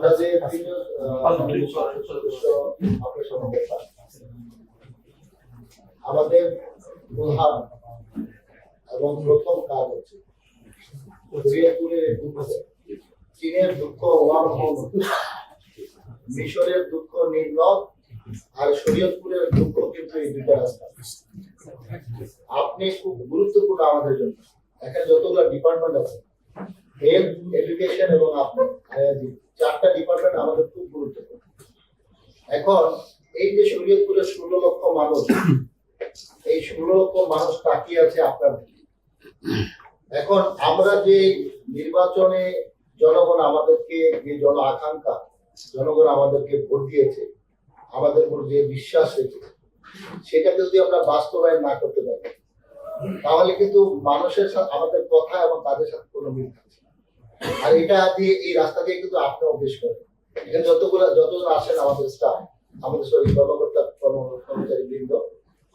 আমরা যে আমাদের প্রধান এবং প্রথম কাজ হচ্ছে চীনের দুঃখ মিশরের দুঃখ নির্ণয় আর শরীয়তপুরের দুঃখ কিন্তু এই দুইটা রাস্তা। আপনি খুব গুরুত্বপূর্ণ আমাদের জন্য। এখানে যতগুলো ডিপার্টমেন্ট আছে, হেলথ, এডুকেশন এবং আপনি চারটা ডিপার্টমেন্ট আমাদের খুব গুরুত্বপূর্ণ। এখন এই যে শরীয়তপুরের 16 লক্ষ মানুষ, এই 16 লক্ষ মানুষ তাকিয়ে আছে আপনার দিকে। এখন আমরা যে নির্বাচনে জনগণ আমাদেরকে যে জন আকাঙ্ক্ষা, জনগণ আমাদেরকে ভোট দিয়েছে, আমাদের উপর যে বিশ্বাস রেখেছে, সেটা যদি আমরা বাস্তবায়ন না করতে পারি তাহলে কিন্তু মানুষের সাথে আমাদের কথা এবং তাদের সাথে কোনো মিল থাকছে না। আর এটা দিয়ে এই রাস্তা দিয়ে কিন্তু আপনিও বেশ করেন। এখানে যতজন আসেন আমাদের স্টাফ, আমাদের শরীর কর্মকর্তা কর্মচারী বৃন্দ,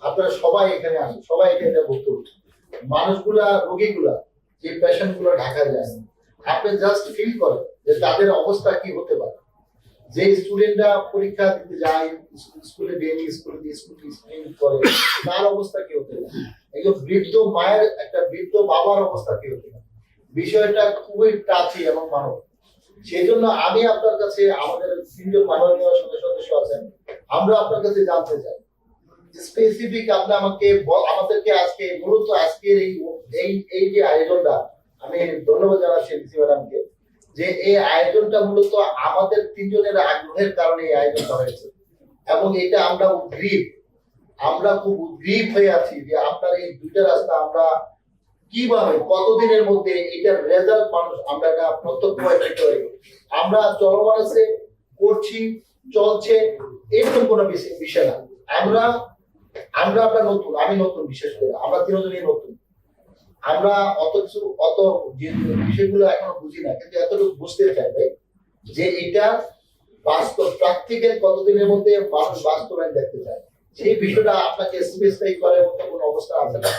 আপনারা সবাই এখানে আসেন, সবাই এখানে ভুক্তভোগী মানুষগুলা, রোগীগুলা, যে পেশেন্ট গুলো ঢাকা যায়, আপনি জাস্ট ফিল করেন যে তাদের অবস্থা কি হতে পারে। যে স্টুডেন্টরা পরীক্ষা দিতে যায়, স্কুলে ডেইলি স্কুল করে, তার অবস্থা কি হতে পারে। একজন বৃদ্ধ মায়ের, একটা বৃদ্ধ বাবার অবস্থা কি হতে পারে। বিষয়টা খুবই টাচি এবং মানব। সেই জন্য আমি আপনার কাছে, আমাদের 3 জন মাননীয় সদস্য আছেন, আমরা আপনার কাছে জানতে চাই স্পেসিফিক আপনি আমাদেরকে আজকে মূলত আজকের এই যে আয়োজনটা, আমি ধন্যবাদ জানাচ্ছি ডিসি ম্যাডামকে যে এই আয়োজনটা মূলত আমাদের 3 জনের আগ্রহের কারণে এই আয়োজনটা হয়েছে। এবং এটা আমরা খুব উদ্গ্রীব হয়ে আছি যে আপনার এই দুইটা রাস্তা আমরা কিভাবে কতদিনের মধ্যে এটার রেজাল্ট মানুষ আমরা এটা প্রত্যক্ষ আমরা চলমান আছে, করছি, চলছে, এরকম কোনো বিষয় না। আমরা নতুন, আমি নতুন, বিশেষ করে আমরা 3 জনই নতুন। আমরা অত যে বিষয়গুলো এখনো বুঝি না, কিন্তু এতটুকু বুঝতে চাইবে যে এটা বাস্তব প্র্যাকটিক্যাল কতদিনের মধ্যে মানুষ বাস্তবায়ন দেখতে চায়, সেই বিষয়টা আপনাকে স্পেসিফাই করার মতো কোনো অবস্থা আছে না।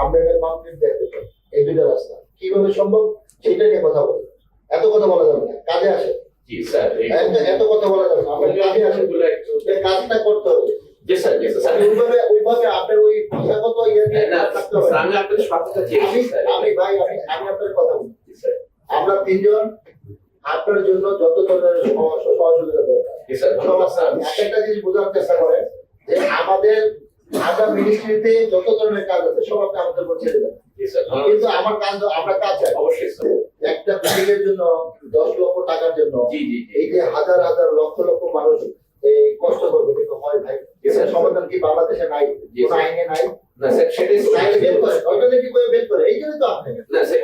আমরা এটা কমপ্লিট দেখতে চাই। এই দুইটা রাস্তা কিভাবে সম্ভব সেটা নিয়ে কথা বলি। এত কথা বলা যাবে না, কাজে আসে। জি স্যার, এত কথা বলা যাবে না, আমরা কাজে আসে, কাজটা করতে হবে। জি স্যার, জি স্যার, ওইভাবে আপনার ওই ভাষাগত থাকতে হবে। আমি আপনাদের সাথে আমি আপনার কথা বলি। আমরা 3 জন আপনার জন্য যত ধরনের সহযোগিতা দরকার। একটা জিনিস বোঝার চেষ্টা করেন যে আমরা মিনিস্ট্রিতে যত ধরনের কাজ আছে সব আপনি আমাদের উপর ছেড়ে দেন, কিন্তু আমরা কাজ চাই অবশ্যই। একটা বিল্ডিং এর জন্য 10 লক্ষ টাকার জন্য এই যে হাজার হাজার লক্ষ লক্ষ মানুষ এই কষ্ট করবে, কিন্তু হয় ভাই সমাধান কি বাংলাদেশে নাই, কোন আইনে নাই। না স্যার, সেটাই বের করে অল্টারনেটিভ ওয়ে বের করে, এই জন্য তো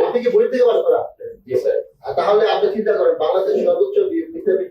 আপনি কি বই থেকে বাস করা। জি স্যার। তাহলে আপনি চিন্তা করেন বাংলাদেশ সর্বোচ্চ বিদ্যাপীঠ